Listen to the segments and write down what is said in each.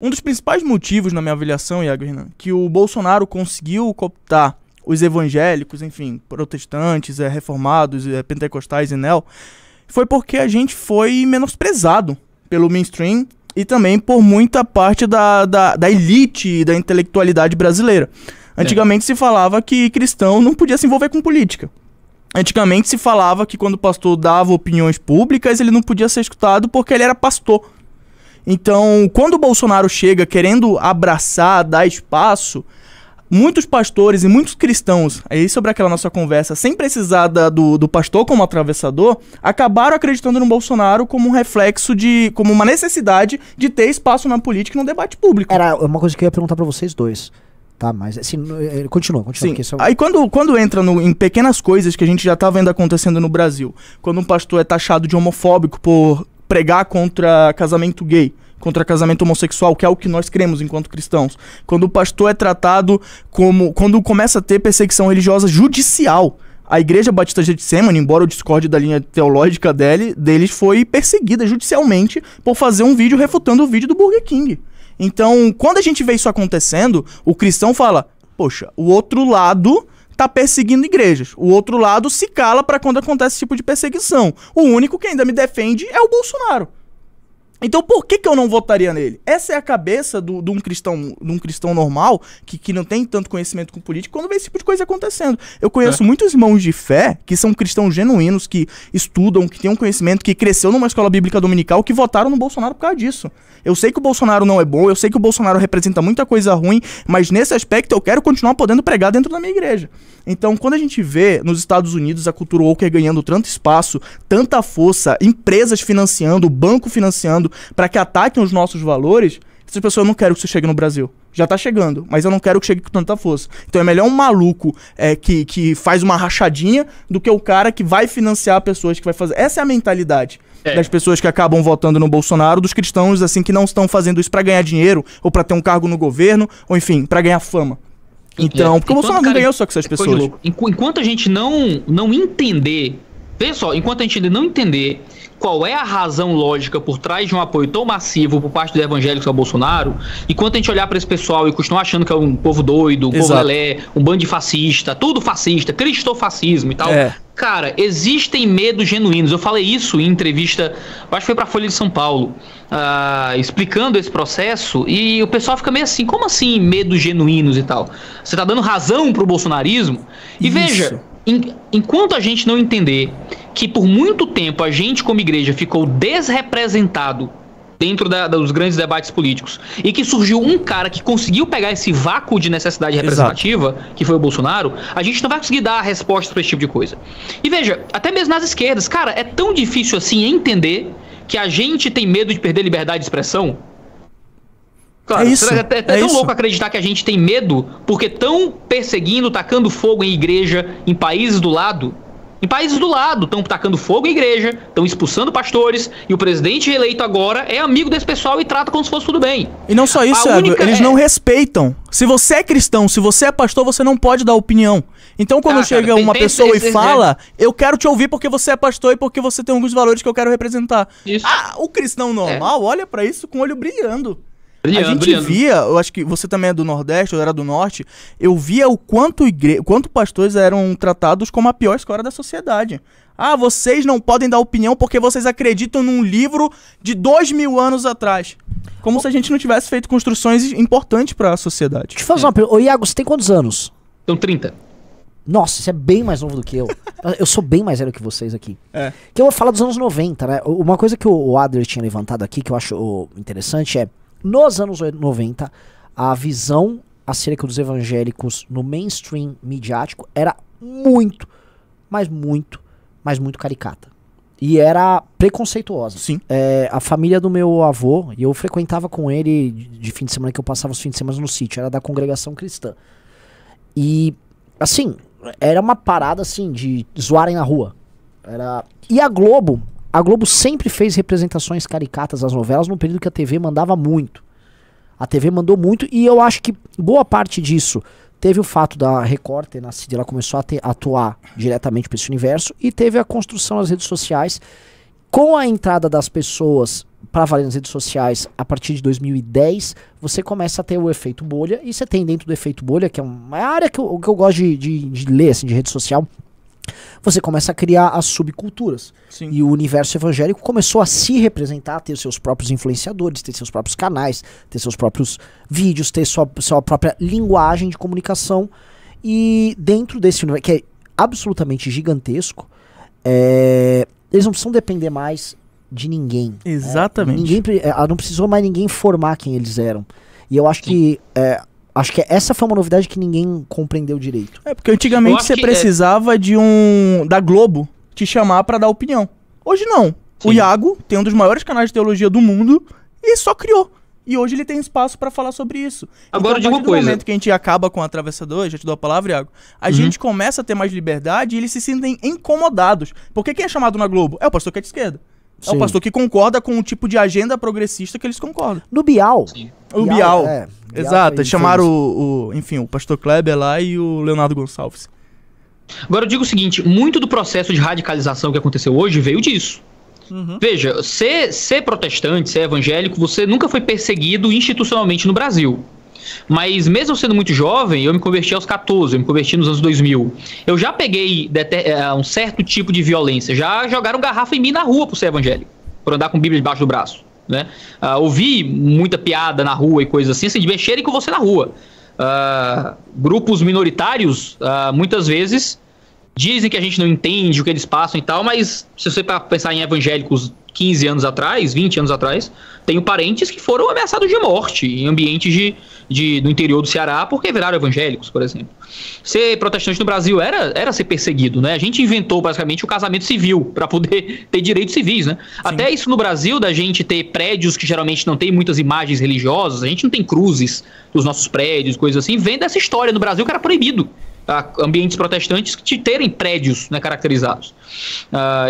Um dos principais motivos, na minha avaliação, Iago e Renan, que o Bolsonaro conseguiu cooptar os evangélicos, enfim, protestantes, reformados, pentecostais e neo, foi porque a gente foi menosprezado pelo mainstream e também por muita parte da elite e da intelectualidade brasileira. Antigamente se falava que cristão não podia se envolver com política. Antigamente se falava que quando o pastor dava opiniões públicas, ele não podia ser escutado porque ele era pastor. Então, quando o Bolsonaro chega querendo abraçar, dar espaço, muitos pastores e muitos cristãos, aí sobre aquela nossa conversa, sem precisar do pastor como atravessador, acabaram acreditando no Bolsonaro como um reflexo como uma necessidade de ter espaço na política e no debate público. Era uma coisa que eu ia perguntar pra vocês dois. Tá, mas assim, continua. Sim. Aí quando entra em pequenas coisas que a gente já tá vendo acontecendo no Brasil, quando um pastor é taxado de homofóbico por pregar contra casamento gay, contra casamento homossexual, que é o que nós cremos enquanto cristãos, quando o pastor é tratado quando começa a ter perseguição religiosa judicial, a Igreja Batista de Getsemane, embora eu discorde da linha teológica deles, foi perseguida judicialmente por fazer um vídeo refutando o vídeo do Burger King. Então, quando a gente vê isso acontecendo, o cristão fala, poxa, o outro lado tá perseguindo igrejas. O outro lado se cala para quando acontece esse tipo de perseguição. O único que ainda me defende é o Bolsonaro. Então por que eu não votaria nele? Essa é a cabeça de um cristão normal, que não tem tanto conhecimento com política, quando vê esse tipo de coisa acontecendo. Eu conheço muitos irmãos de fé, que são cristãos genuínos, que estudam, que têm um conhecimento, que cresceu numa escola bíblica dominical, que votaram no Bolsonaro por causa disso. Eu sei que o Bolsonaro não é bom, eu sei que o Bolsonaro representa muita coisa ruim, mas nesse aspecto eu quero continuar podendo pregar dentro da minha igreja. Então, quando a gente vê nos Estados Unidos a cultura woke ganhando tanto espaço, tanta força, empresas financiando, banco financiando, para que ataquem os nossos valores, essas pessoas eu não quero que isso chegue no Brasil. Já tá chegando, mas eu não quero que chegue com tanta força. Então é melhor um maluco que faz uma rachadinha do que o cara que vai financiar pessoas que vai fazer. Essa é a mentalidade das pessoas que acabam votando no Bolsonaro, dos cristãos assim que não estão fazendo isso para ganhar dinheiro, ou para ter um cargo no governo, ou enfim, para ganhar fama. Então, porque o Bolsonaro não ganhou só com essas pessoas. Enquanto a gente não entender, veja só, enquanto a gente não entender qual é a razão lógica por trás de um apoio tão massivo por parte dos evangélicos ao Bolsonaro, enquanto a gente olhar para esse pessoal e continuar achando que é um povo doido, um povo lelé, um bando de fascista, tudo fascista, cristofascismo e tal, cara, existem medos genuínos. Eu falei isso em entrevista, acho que foi para a Folha de São Paulo, explicando esse processo, e o pessoal fica meio assim, como assim medos genuínos e tal? Você tá dando razão pro bolsonarismo? E veja, enquanto a gente não entender que por muito tempo a gente como igreja ficou desrepresentado dentro dos grandes debates políticos, e que surgiu um cara que conseguiu pegar esse vácuo de necessidade representativa, que foi o Bolsonaro, a gente não vai conseguir dar a resposta para esse tipo de coisa. E veja, até mesmo nas esquerdas, cara, é tão difícil assim entender que a gente tem medo de perder liberdade de expressão. Claro, é tão louco acreditar que a gente tem medo porque estão perseguindo, tacando fogo em igreja em países do lado. Em países do lado, estão tacando fogo em igreja, estão expulsando pastores, e o presidente eleito agora é amigo desse pessoal e trata como se fosse tudo bem. E não só isso, eles não respeitam. Se você é cristão, se você é pastor, você não pode dar opinião. Então quando chega uma pessoa e fala, eu quero te ouvir porque você é pastor e porque você tem alguns valores que eu quero representar. O cristão normal olha pra isso com o olho brilhando. A gente via, eu acho que você também é do Nordeste, eu era do Norte, eu via o quanto pastores eram tratados como a pior escória da sociedade. Vocês não podem dar opinião porque vocês acreditam num livro de 2000 anos atrás. Como se a gente não tivesse feito construções importantes para a sociedade. Deixa eu fazer uma pergunta. Ô Iago, você tem quantos anos? Tenho 30. Nossa, você é bem mais novo do que eu. Eu sou bem mais velho que vocês aqui. Que eu vou falar dos anos 90, né? Uma coisa que o Adler tinha levantado aqui, que eu acho interessante é, nos anos 90, a visão acerca dos evangélicos no mainstream midiático era muito, mas muito caricata. E era preconceituosa. Sim. A família do meu avô, e eu frequentava com ele de fim de semana, que eu passava os fins de semana no sítio, era da congregação cristã. E, assim, era uma parada, assim, de zoarem na rua. E a Globo sempre fez representações caricatas das novelas no período que a TV mandava muito. A TV mandou muito, e eu acho que boa parte disso teve o fato da Record ter nascido, ela começou a atuar diretamente para esse universo, e teve a construção das redes sociais com a entrada das pessoas para valer nas redes sociais a partir de 2010, você começa a ter o efeito bolha, e você tem dentro do efeito bolha, que é uma área que eu gosto de ler, assim, de rede social, você começa a criar as subculturas. Sim. E o universo evangélico começou a se representar, ter seus próprios influenciadores, ter seus próprios canais, ter seus próprios vídeos, ter sua própria linguagem de comunicação. E dentro desse universo, que é absolutamente gigantesco, eles não precisam depender mais de ninguém. Exatamente. Não precisou mais ninguém informar quem eles eram. E eu acho que essa foi uma novidade que ninguém compreendeu direito. Porque antigamente você precisava da Globo te chamar pra dar opinião. Hoje não. Sim. O Iago tem um dos maiores canais de teologia do mundo e só criou. E hoje ele tem espaço pra falar sobre isso. Agora, então, diga uma coisa. No momento que a gente acaba com o atravessador, já te dou a palavra, Iago, a gente começa a ter mais liberdade e eles se sentem incomodados. Porque quem é chamado na Globo? É o pastor que é de esquerda. Sim. É o pastor que concorda com o tipo de agenda progressista que eles concordam. No Bial. Sim. O Bial. Exato. Chamaram o pastor Kleber lá e o Leonardo Gonçalves. Agora eu digo o seguinte, muito do processo de radicalização que aconteceu hoje veio disso. Veja, ser protestante, ser evangélico, você nunca foi perseguido institucionalmente no Brasil. Mas mesmo sendo muito jovem, eu me converti aos 14, eu me converti nos anos 2000. Eu já peguei um certo tipo de violência, já jogaram garrafa em mim na rua por ser evangélico, por andar com Bíblia debaixo do braço, né? Ouvi muita piada na rua e coisas assim de mexerem com você na rua. Grupos minoritários, muitas vezes, dizem que a gente não entende o que eles passam e tal, mas se você pensar em evangélicos 15 anos atrás, 20 anos atrás, tenho parentes que foram ameaçados de morte em ambientes do interior do Ceará porque viraram evangélicos, por exemplo. Ser protestante no Brasil era ser perseguido, né? A gente inventou basicamente o casamento civil para poder ter direitos civis, né? Sim. Até isso no Brasil, da gente ter prédios que geralmente não tem muitas imagens religiosas, a gente não tem cruzes nos nossos prédios, coisas assim, vem dessa história no Brasil que era proibido ambientes protestantes de terem prédios, né, caracterizados.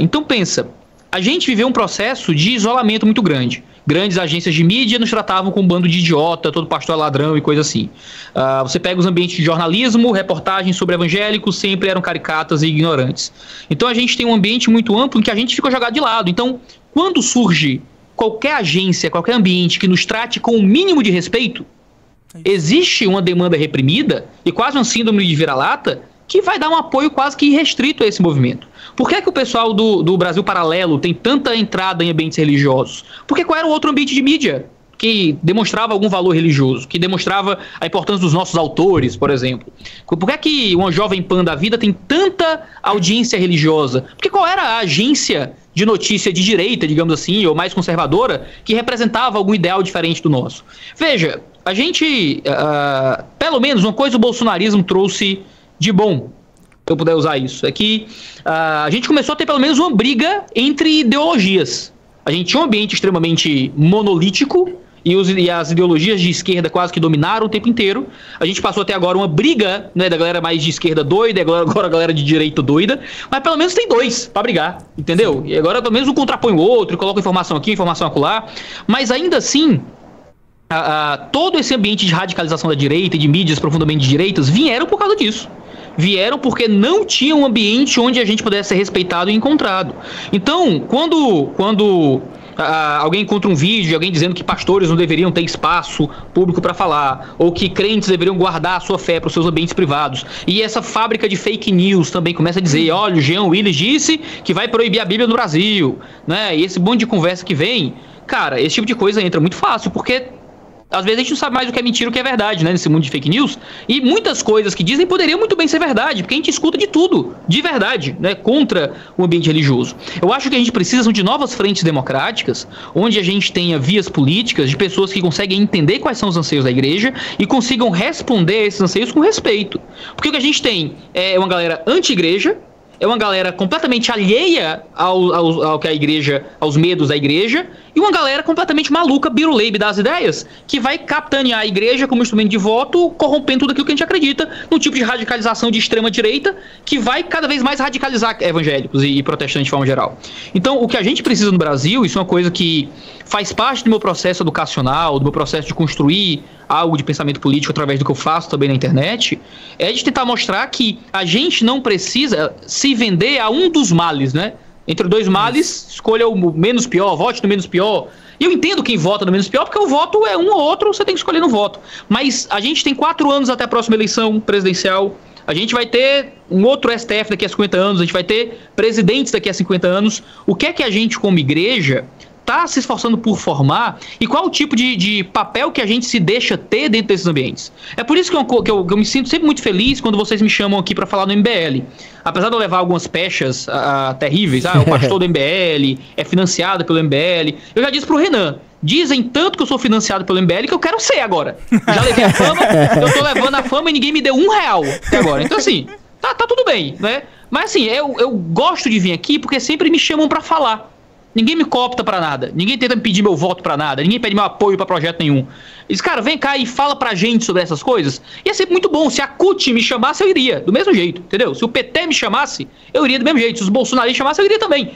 Então pensa, a gente viveu um processo de isolamento muito grande. Grandes agências de mídia nos tratavam como um bando de idiota, todo pastor é ladrão e coisa assim. Você pega os ambientes de jornalismo, reportagens sobre evangélicos, sempre eram caricatas e ignorantes. Então a gente tem um ambiente muito amplo em que a gente fica jogado de lado. Então, quando surge qualquer agência, qualquer ambiente que nos trate com o mínimo de respeito, existe uma demanda reprimida e quase um síndrome de vira-lata que vai dar um apoio quase que irrestrito a esse movimento. Por que o pessoal do Brasil Paralelo tem tanta entrada em ambientes religiosos? Porque qual era o outro ambiente de mídia que demonstrava algum valor religioso, que demonstrava a importância dos nossos autores, por exemplo? Por que uma Jovem Pan da vida tem tanta audiência religiosa? Porque qual era a agência de notícia de direita, digamos assim, ou mais conservadora, que representava algum ideal diferente do nosso? Veja, a gente, pelo menos uma coisa o bolsonarismo trouxe de bom, se eu puder usar isso, é que a gente começou a ter pelo menos uma briga entre ideologias. A gente tinha um ambiente extremamente monolítico e as ideologias de esquerda quase que dominaram o tempo inteiro. A gente passou até agora uma briga, né, da galera mais de esquerda doida, agora a galera de direita doida, mas pelo menos tem dois pra brigar, entendeu? E agora pelo menos um contrapõe o outro, coloca informação aqui, informação acolá, mas ainda assim, todo esse ambiente de radicalização da direita e de mídias profundamente de direitas vieram por causa disso. Vieram porque não tinha um ambiente onde a gente pudesse ser respeitado e encontrado. Então, quando alguém encontra um vídeo de alguém dizendo que pastores não deveriam ter espaço público para falar, ou que crentes deveriam guardar a sua fé para os seus ambientes privados, e essa fábrica de fake news também começa a dizer, olha, o Jean Willis disse que vai proibir a Bíblia no Brasil, né? E esse monte de conversa que vem, cara, esse tipo de coisa entra muito fácil, porque às vezes a gente não sabe mais o que é mentira e o que é verdade, né, nesse mundo de fake news. E muitas coisas que dizem poderiam muito bem ser verdade, porque a gente escuta de tudo, de verdade, né, contra o ambiente religioso. Eu acho que a gente precisa de novas frentes democráticas, onde a gente tenha vias políticas de pessoas que conseguem entender quais são os anseios da igreja e consigam responder a esses anseios com respeito. Porque o que a gente tem é uma galera anti-igreja, é uma galera completamente alheia ao que a igreja, aos medos da igreja, e uma galera completamente maluca, biruleibe das ideias, que vai capitanear a igreja como instrumento de voto, corrompendo tudo aquilo que a gente acredita, num tipo de radicalização de extrema direita, que vai cada vez mais radicalizar evangélicos e protestantes de forma geral. Então, o que a gente precisa no Brasil, isso é uma coisa que faz parte do meu processo educacional, do meu processo de construir algo de pensamento político através do que eu faço também na internet, é de tentar mostrar que a gente não precisa se vender a um dos males, né? Entre dois males, escolha o menos pior, vote no menos pior. E eu entendo quem vota no menos pior, porque o voto é um ou outro, você tem que escolher no voto. Mas a gente tem 4 anos até a próxima eleição presidencial. A gente vai ter um outro STF daqui a 50 anos, a gente vai ter presidentes daqui a 50 anos. O que é que a gente, como igreja, está se esforçando por formar e qual o tipo de papel que a gente se deixa ter dentro desses ambientes? É por isso que eu me sinto sempre muito feliz quando vocês me chamam aqui para falar no MBL. Apesar de eu levar algumas pechas terríveis, o pastor do MBL é financiado pelo MBL, eu já disse pro Renan, dizem tanto que eu sou financiado pelo MBL que eu quero ser agora. Já levei a fama, eu tô levando a fama e ninguém me deu R$1 até agora. Então assim, tá tudo bem, né? Mas assim, eu gosto de vir aqui porque sempre me chamam para falar. Ninguém me coopta pra nada. Ninguém tenta me pedir meu voto pra nada. Ninguém pede meu apoio pra projeto nenhum. Diz, cara, vem cá e fala pra gente sobre essas coisas. Ia ser muito bom. Se a CUT me chamasse, eu iria. Do mesmo jeito, entendeu? Se o PT me chamasse, eu iria do mesmo jeito. Se os bolsonaristas me chamassem, eu iria também.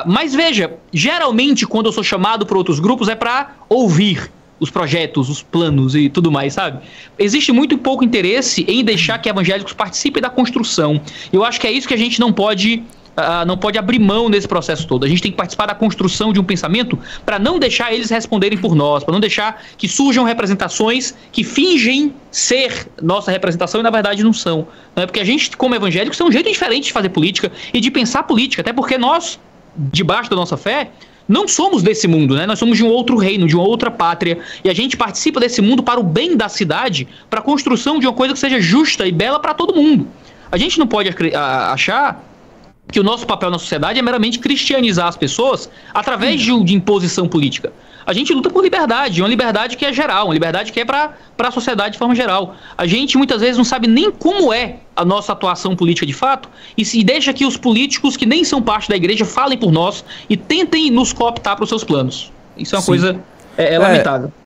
Mas veja, geralmente quando eu sou chamado por outros grupos é pra ouvir os projetos, os planos e tudo mais, sabe? Existe muito pouco interesse em deixar que evangélicos participem da construção. Eu acho que é isso que a gente não pode abrir mão nesse processo todo. A gente tem que participar da construção de um pensamento para não deixar eles responderem por nós, para não deixar que surjam representações que fingem ser nossa representação e na verdade não são. Não é? Porque a gente, como evangélicos, tem um jeito diferente de fazer política e de pensar política, até porque nós, debaixo da nossa fé, não somos desse mundo, né? Nós somos de um outro reino, de uma outra pátria, e a gente participa desse mundo para o bem da cidade, para a construção de uma coisa que seja justa e bela para todo mundo. A gente não pode achar que o nosso papel na sociedade é meramente cristianizar as pessoas através de imposição política. A gente luta por liberdade, uma liberdade que é geral, uma liberdade que é para a sociedade de forma geral. A gente muitas vezes não sabe nem como é a nossa atuação política de fato e se deixa que os políticos que nem são parte da igreja falem por nós e tentem nos cooptar para os seus planos. Isso é uma coisa lamentável.